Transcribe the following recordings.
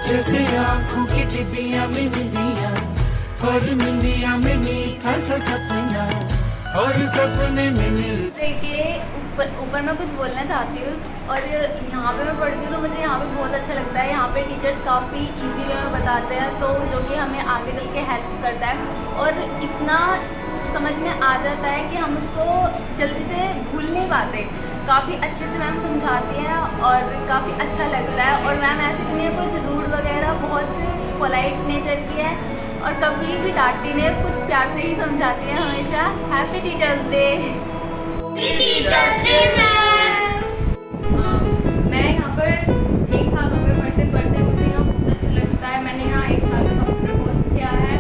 जैसे आँखों की डिबिया में निबिया और निबिया में मीठा सा सपना और सपने में मिल के ऊपर मैं कुछ बोलना चाहती हूँ। और यहाँ पे मैं पढ़ती हूँ तो मुझे यहाँ पे बहुत अच्छा लगता है। यहाँ पे टीचर्स काफ़ी इजी वे में बताते हैं तो जो कि हमें आगे चल के हेल्प करता है और इतना समझ में आ जाता है कि हम उसको जल्दी से भूल नहीं पाते। काफ़ी अच्छे से मैम समझाती हैं और काफ़ी अच्छा लगता है। और मैम ऐसे नहीं है कुछ रूड वगैरह, बहुत पोलाइट नेचर की है और कभी भी डांटती नहीं, कुछ प्यार से ही समझाती है हमेशा। Happy teachers day. Teachers day मैं यहाँ पर 1 साल हो गए पढ़ते पढ़ते, मुझे यहाँ बहुत अच्छा लगता है। मैंने यहाँ 1 साल का कंप्यूटर कोर्स किया है।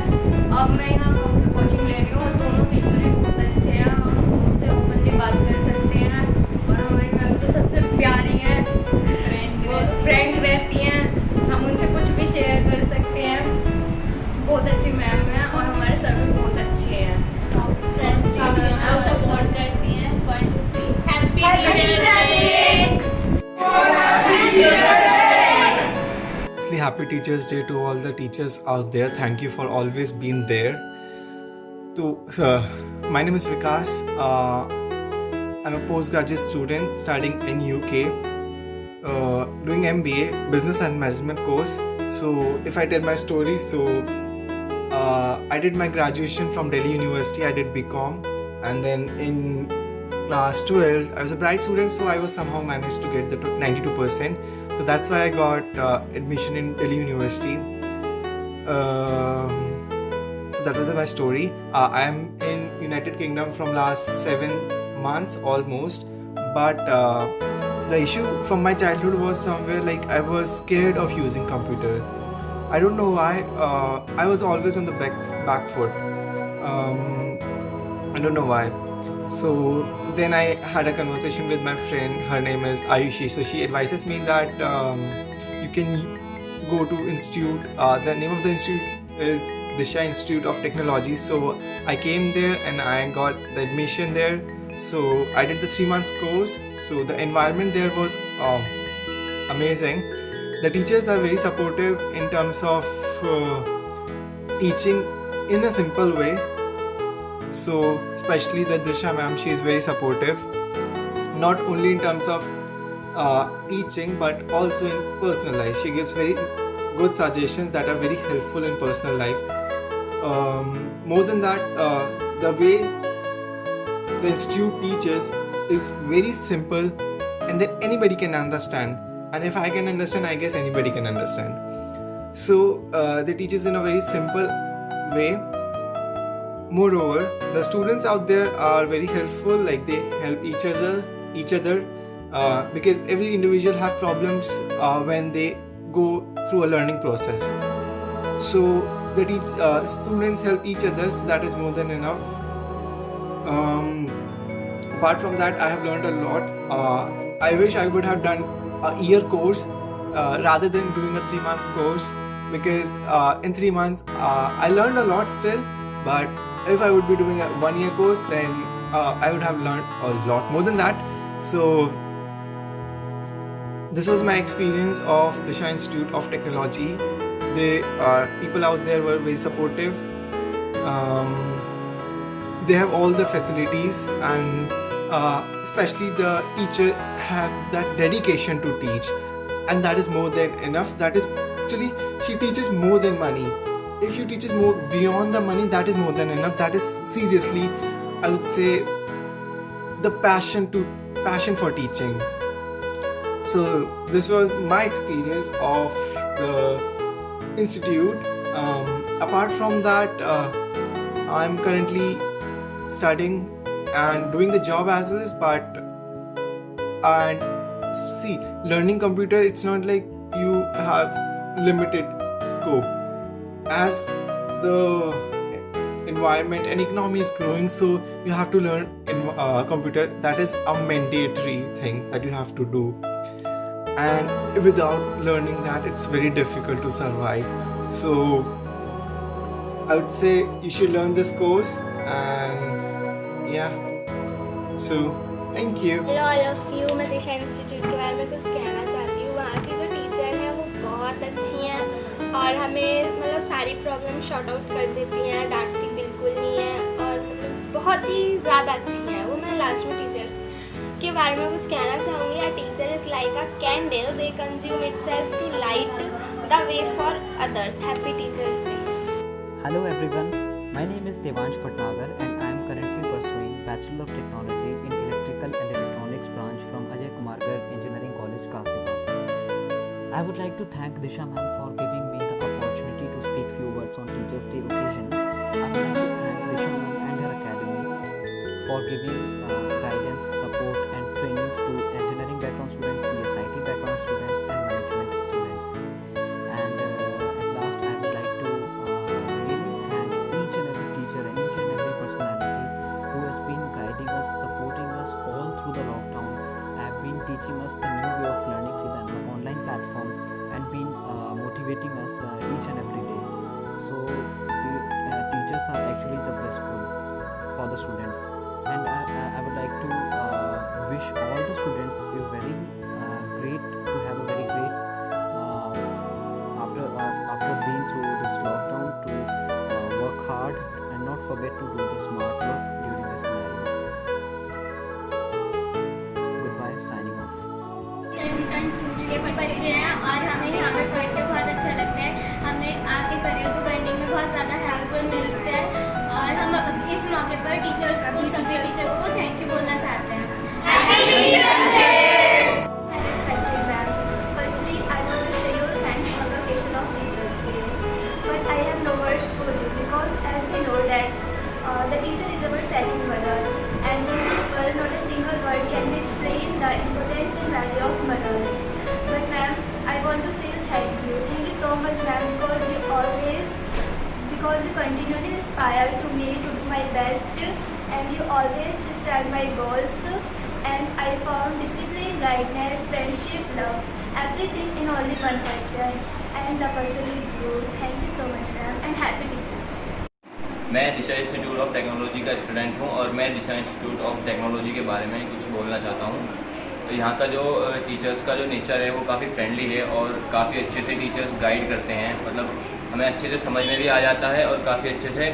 अब मैं यहाँ कंप्यूटर कोचिंग ले रही हूँ और दोनों टीचर बहुत अच्छे हैं। हम उनसे ओपनली बात कर सकते हैं और हमारी मैम तो सबसे प्यारी हैं, फ्रेंड रहती हैं, हम उनसे कुछ भी शेयर कर सकते हैं। बहुत अच्छी मैम है और हमारे सर भी बहुत अच्छे हैं। सपोर्ट करती हैं। 1 2 3 happy teachers day. Happy Teachers Day to all the teachers out there. Thank you for always being there. My name is Vikas. I'm a postgraduate student studying in UK, doing MBA Business and Management course. So if I tell my story, I did my graduation from Delhi University. I did BCom, and then in class 12 I was a bright student, so I was somehow managed to get the 92%. So that's why I got admission in Delhi University. So that was my story. I am in United Kingdom from last 7 months almost, but the issue from my childhood was somewhere like I was scared of using computer. I don't know why. I was always on the back foot. I don't know why. So then I had a conversation with my friend. Her name is Ayushi. So she advises me that you can go to institute. The name of the institute is Disha Institute of Technology. So I came there and I got the admission there. So I did the 3 months course. So the environment there was amazing. The teachers are very supportive in terms of teaching in a simple way. So especially the Disha ma'am, she is very supportive, not only in terms of teaching but also in personal life. She gives very good suggestions that are very helpful in personal life. More than that, the way the institute teaches is very simple and that anybody can understand. And if I can understand, I guess anybody can understand. So they teach us in a very simple way. Moreover, the students out there are very helpful. Like they help each other because every individual have problems when they go through a learning process. So the students help each other. So that is more than enough. Apart from that, I have learned a lot. I wish I would have done a year course rather than doing a 3 months course, because in 3 months I learned a lot still, but if I would be doing a 1 year course, then I would have learned a lot more than that. So this was my experience of Disha Institute of Technology. People out there were very supportive. They have all the facilities, and especially the teacher have that dedication to teach, and that is more than enough. That is actually, she teaches more than money. If you teaches more beyond the money, that is more than enough. That is seriously, I would say, the passion for teaching. So this was my experience of the institute. Apart from that, I'm currently studying and doing the job as well as, and see, learning computer, it's not like you have limited scope. As the environment and economy is growing, so you have to learn computer. That is a mandatory thing that you have to do, and without learning that, it's very difficult to survive. So I would say you should learn this course, and yeah, so thank you. Hello all of you, मैं दिशा institute के बारे में कुछ कहना चाहती हूँ। वहाँ की जो टीचर हैं वो बहुत अच्छी हैं, और हमें मतलब सारी प्रॉब्लम शॉर्ट आउट कर देती हैं, डांटती बिल्कुल नहीं है और बहुत ही ज़्यादा अच्छी है वो। मैं लास्ट में टीचर्स के बारे में कुछ कहना चाहूँगी। A teacher is like a candle, they consume itself to light the way for others. Happy teachers day. Hello everyone, my name is Devansh Bhatnagar and I am currently pursuing Bachelor of Technology in Electrical and Electronics branch from Ajay Kumar Garg Engineering College, Ghaziabad. I would like to thank Disha ma'am for giving me the opportunity to speak few words on Teachers Day occasion. I would like to thank Disha ma'am and her academy for giving guidance, support and trainings to engineering background students, CSIT background students and management students. And at last I would like to really thank each and every teacher and each and every personality who has been guiding us, supporting us all through the lockdown, have been teaching us the new way of learning through the online platform and been motivating us each and every day. So the teachers are actually the blissful for the students, and I would like to wish all the students a very great to have a very great after being through this lockdown, to work hard and not forget to do the smart work during this scenario. Goodbye, signing off. के बच्चे हैं और हमें यहाँ पे पढ़ के बहुत अच्छा लगता है। हमें आगे करियर को करने में बहुत ज़्यादा हेल्पफुल मिलता है और हम इस मौके पर टीचर्स को, सभी टीचर्स को थैंक यू बोलना चाहते हैं। Respected ma'am, firstly I want to say you thanks for the occasion of Teachers Day. But I have no words for you because as we know that the teacher is our second mother, and in this world not a single word can explain the importance and value of mother. But ma'am, I want to say you thank you. Thank you so much ma'am, because you continually inspire to me to do my best, and you always strive my goals, and I found discipline, guidance, friendship, love, everything in only one person, and the person is you. Thank you so much ma'am, and happy Teachers Day. मैं दिशा institute of technology का student हूँ और मैं दिशा institute of technology के बारे में कुछ बोलना चाहता हूँ। तो यहाँ का जो टीचर्स का जो नेचर है वो काफ़ी फ्रेंडली है और काफ़ी अच्छे से टीचर्स गाइड करते हैं। मतलब हमें अच्छे से समझ में भी आ जाता है और काफ़ी अच्छे से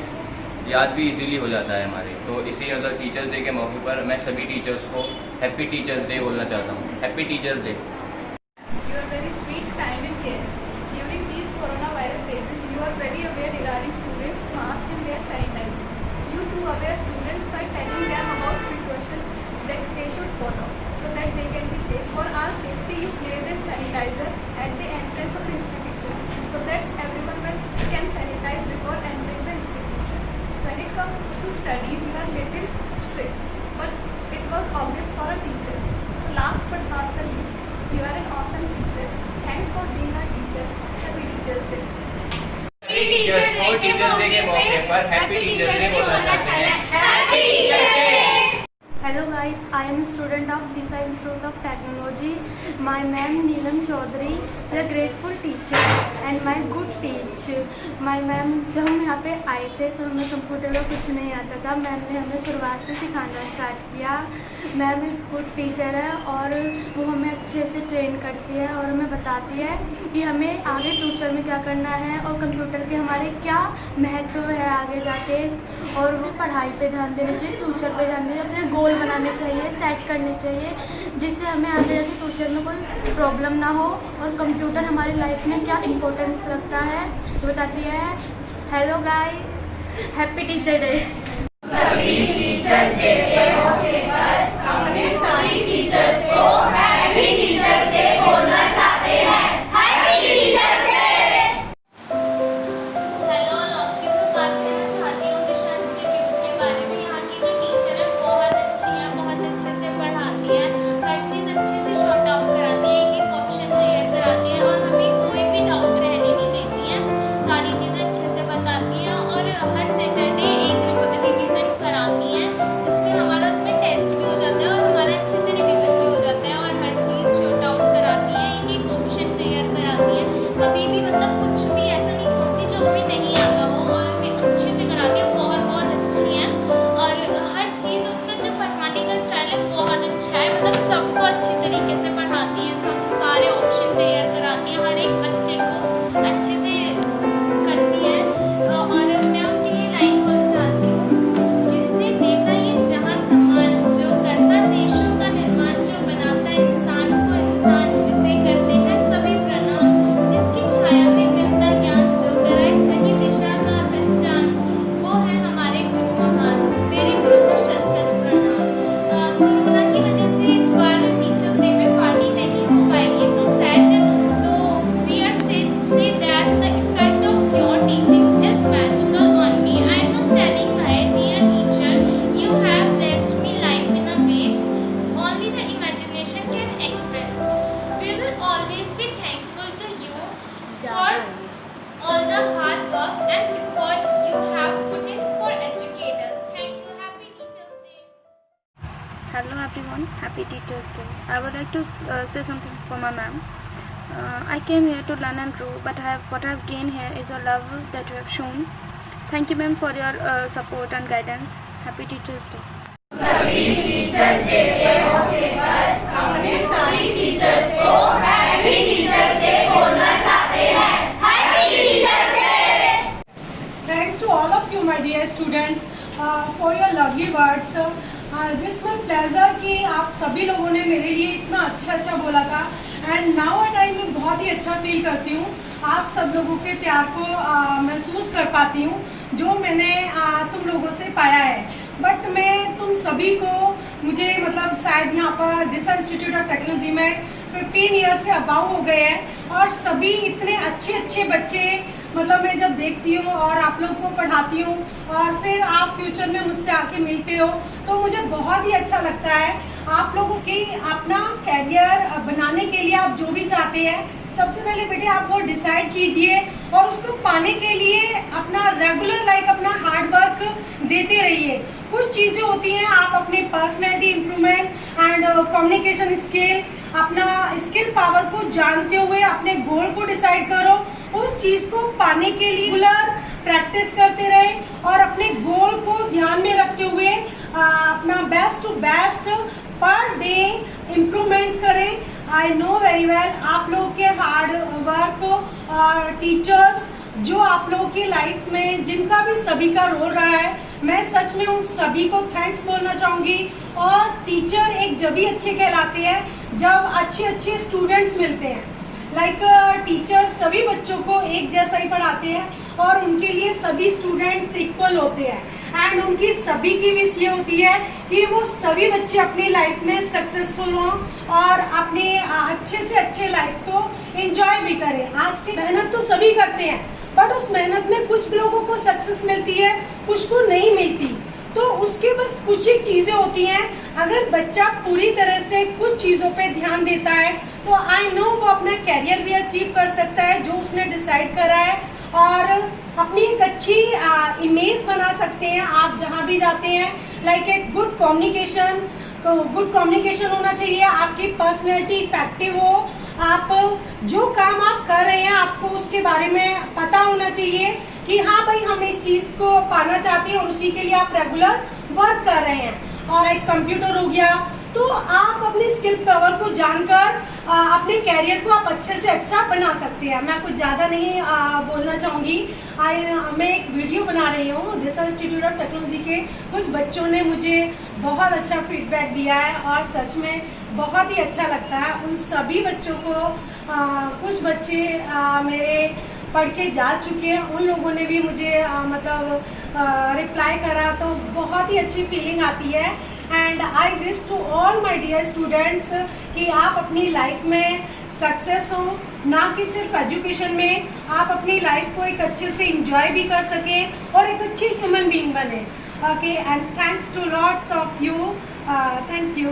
याद भी इजीली हो जाता है हमारे। तो इसी मतलब टीचर्स डे के मौके पर मैं सभी टीचर्स को हैप्पी टीचर्स डे बोलना चाहता हूँ। Happy teachers day. You are very sweet, kind and caring. During these coronavirus days, you are very aware regarding students' mask and their sanitizing. You too aware students by telling them about precautions that they should follow so that they can be safe. For our safety, you place a sanitizer at the entrance of the institution so that everyone can sanitize before entering the institution. When it comes to studies, you are little strict, but it was obvious for a teacher. So last but not the least, you are an awesome teacher. Thanks for being a teacher. Happy Teachers Day. Teachers को teachers day के मौके पर happy teachers day बोलना चाहते हैं। Hello guys, I am a student of Disha Institute of Technology. My ma'am Neelam Chaudhary is a grateful teacher and my good teach. My ma'am जब हम यहाँ पे आए थे तो हमें कंप्यूटर का कुछ नहीं आता था। मैम ने हमें शुरुआत से सिखाना स्टार्ट किया। मैम एक गुड टीचर है और वो हमें अच्छे से ट्रेन करती है और हमें बताती है कि हमें आगे फ्यूचर में क्या करना है और कंप्यूटर के हमारे क्या महत्व है आगे जाके, और वो पढ़ाई पे ध्यान देना चाहिए, फ्यूचर पे ध्यान देना, अपने गोल बनाने चाहिए, सेट करने चाहिए, जिससे हमें आगे जाके फ्यूचर में कोई प्रॉब्लम ना हो, और कंप्यूटर हमारी लाइफ में क्या इम्पोर्टेंस रखता है तो बताती है। Hello guys, happy teacher day. सभी टीचर्स डे के मौके पर हमने सभी टीचर्स को हैप्पी टीचर्स डे बोलना चाहते हैं। Happy teachers day. Hello all of you, मैं बात करना चाहती हूँ दिशा इंस्टीट्यूट के बारे में। यहाँ की जो टीचर है बहुत अच्छी है, बहुत अच्छे से पढ़ाती है, हर चीज़ अच्छे से शॉर्ट आउट कराती है, एक ऑप्शन क्लियर कराती है और हमें कोई भी डाउट रहने नहीं देती हैं। सारी चीज़ें अच्छे से बताती हैं और हर सैटरडे एक रिवीजन कराती हैं जिसमें हमारा उसमें टेस्ट भी हो जाता है। for all the hard work and effort you have put in for educators. Thank you. Happy Teachers Day. Hello everyone, happy Teachers Day. I would like to say something for my ma'am. I came here to learn and grow, but what I have gained here is a love that you have shown. Thank you ma'am for your support and guidance. Happy Teachers Day. सभी teachers day के मौके पर अपने सभी teachers को happy teachers day बोलना चाहते हैं। Happy teachers day. Thanks to all of you, my dear students, for your lovely words. This my pleasure कि आप सभी लोगों ने मेरे लिए इतना अच्छा बोला था एंड नाउ अ टाइम मैं बहुत ही अच्छा फील करती हूँ। आप सब लोगों के प्यार को महसूस कर पाती हूँ जो मैंने तुम लोगों से पाया है। बट मैं तुम सभी को मुझे मतलब शायद यहाँ पर दिशा इंस्टीट्यूट ऑफ टेक्नोलॉजी में 15 ईयर्स से अबाउ हो गए हैं और सभी इतने अच्छे बच्चे मतलब मैं जब देखती हूँ और आप लोग को पढ़ाती हूँ और फिर आप फ्यूचर में मुझसे आके मिलते हो तो मुझे बहुत ही अच्छा लगता है। आप लोगों की अपना कैरियर बनाने के लिए आप जो भी चाहते हैं सबसे पहले बेटे आप वो डिसाइड कीजिए और उसको पाने के लिए अपना रेगुलर अपना हार्ड वर्क देते रहिए। कुछ चीज़ें होती हैं आप अपनी personality improvement and communication skill अपना स्किल पावर को जानते हुए अपने गोल को डिसाइड करो, उस चीज़ को पाने के लिए रेगुलर प्रैक्टिस करते रहे और अपने गोल को ध्यान में रखते हुए अपना best to best per day improvement करें। आई नो वेरी वेल आप लोगों के हार्ड वर्क और टीचर्स जो आप लोगों की लाइफ में जिनका भी सभी का रोल रहा है, मैं सच में उन सभी को थैंक्स बोलना चाहूँगी। और टीचर एक जब भी अच्छे कहलाते हैं जब अच्छे स्टूडेंट्स मिलते हैं। टीचर सभी बच्चों को एक जैसा ही पढ़ाते हैं और उनके लिए सभी स्टूडेंट्स इक्वल होते हैं एंड उनकी सभी की विश ये होती है कि वो सभी बच्चे अपनी लाइफ में सक्सेसफुल हों और अपने अच्छे से अच्छे लाइफ को एंजॉय भी करें। आज की मेहनत तो सभी करते हैं बट उस मेहनत में कुछ लोगों को सक्सेस मिलती है, कुछ को नहीं मिलती, तो उसके बस कुछ ही चीज़ें होती हैं। अगर बच्चा पूरी तरह से कुछ चीज़ों पे ध्यान देता है तो आई नो वो अपना कैरियर भी अचीव कर सकता है जो उसने डिसाइड करा है और अपनी एक अच्छी इमेज बना सकते हैं आप जहाँ भी जाते हैं। एक गुड कम्युनिकेशन होना चाहिए, आपकी पर्सनैलिटी इफेक्टिव हो, आप जो काम आप कर रहे हैं आपको उसके बारे में पता होना चाहिए कि हाँ भाई हम इस चीज़ को पाना चाहते हैं और उसी के लिए आप रेगुलर वर्क कर रहे हैं। और एक कंप्यूटर हो गया तो आप अपनी स्किल पावर को जानकर अपने कैरियर को आप अच्छे से अच्छा बना सकते हैं। मैं कुछ ज़्यादा नहीं बोलना चाहूँगी। मैं एक वीडियो बना रही हूँ दिशा इंस्टीट्यूट ऑफ टेक्नोलॉजी के। कुछ बच्चों ने मुझे बहुत अच्छा फीडबैक दिया है और सच में बहुत ही अच्छा लगता है। उन सभी बच्चों को कुछ बच्चे मेरे पढ़ के जा चुके हैं, उन लोगों ने भी मुझे रिप्लाई करा तो बहुत ही अच्छी फीलिंग आती है। And I wish to all my dear students कि आप अपनी लाइफ में सक्सेस हो, ना कि सिर्फ एजुकेशन में, आप अपनी लाइफ को एक अच्छे से इंजॉय भी कर सकें और एक अच्छी ह्यूमन बीइंग बने। Okay and thanks to lots of you. Thank you.